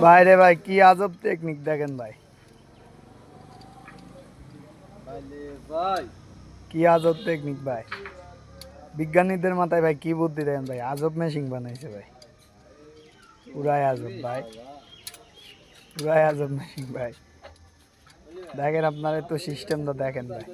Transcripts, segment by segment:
ভাই রে ভাই কি আজব টেকনিক দেখেন ভাই, কি আজব টেকনিক ভাই। বিজ্ঞানীদের মাথায় ভাই কি বুদ্ধি দেখেন ভাই, আজব মেশিন বানাইছে ভাই, পুরাই আজব ভাই, পুরাই আজব মেশিন ভাই। দেখেন আপনার তো সিস্টেমটা দেখেন ভাই।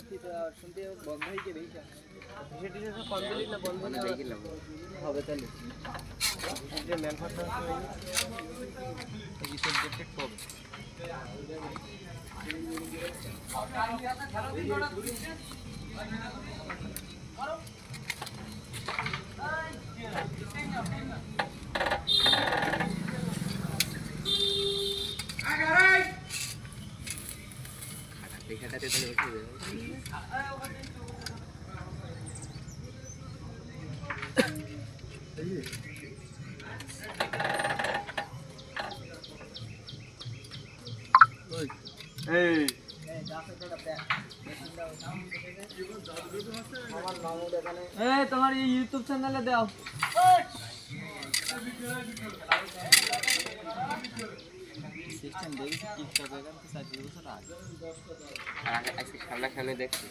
তোমার ইউটিউব চ্যানেলে দাও। সামনে দেখছি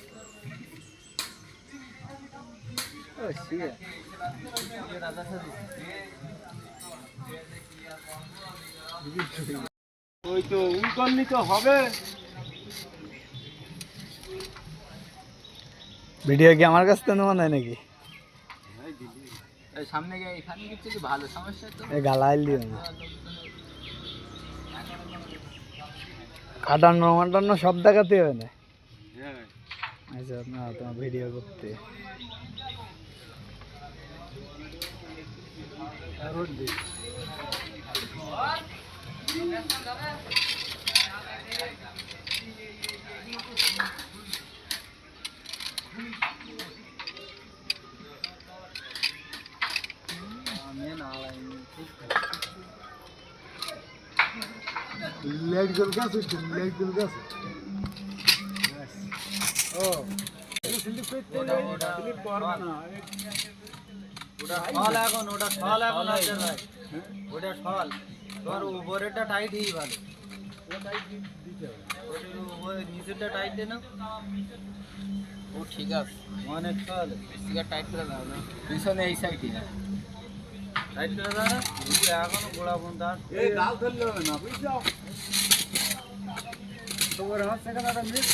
ওই তো উনকল্লি তো হবে। ভিডিও কি আমার কাছ থেকে নেওয়া নাই নাকি? সামনে গিয়ে এখানে কিছু ভালো সমস্যা তো গালাইল দিও না, কাটানো মাটানো সব দেখাতে হবে না। আচ্ছা না তোমার ভিডিও করতে লাইট জ্বল গেছে, লাইট জ্বল গেছে। ও উপরেটা টাইট হই ভালো, নিচেরটা টাইট দে না। ও ঠিক আছে অনেক চল টাইট করে দাও না, পিছনে এই সাইডে টাইট করে দাও না, এখনো গোড়া বন্ধ এই গাল ধরলে হবে না, বুঝছো? তোমার হাত থেকে দাদা মিস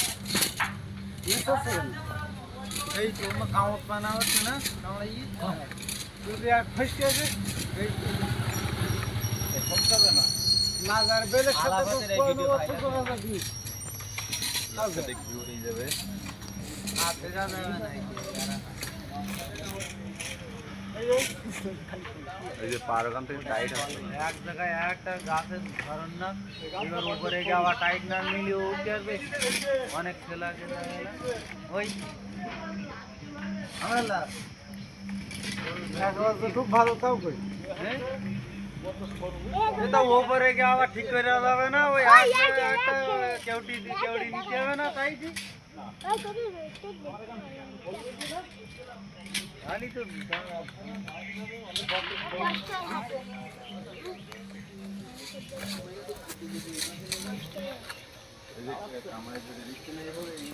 আছে এই তোমার কাউট বানা হচ্ছে না কামড়াই যদি এক ফসকে আছে এই ফসকাবে না না যার বেলের সাথে তো কোনো অর্থ করা যাবে না, দেখবি উড়ে যাবে। হাতে যাবে না এই যে পার ওখান থেকে টাইট আছে, এক জায়গায় একটা গাছের ধরন না, এবার উপরে যাওয়া টাইট না মিলিয়ে উঠতে আসবে অনেক খেলা খেলা ওই আমরা খুব ভালো তাও কই এটা উপরে গিয়ে আবার ঠিক করে যাবে না, ওই একটা কেউটি নিতে হবে না, তাই কি জানি তো আমার যদি রিস্ক নেই হবে এই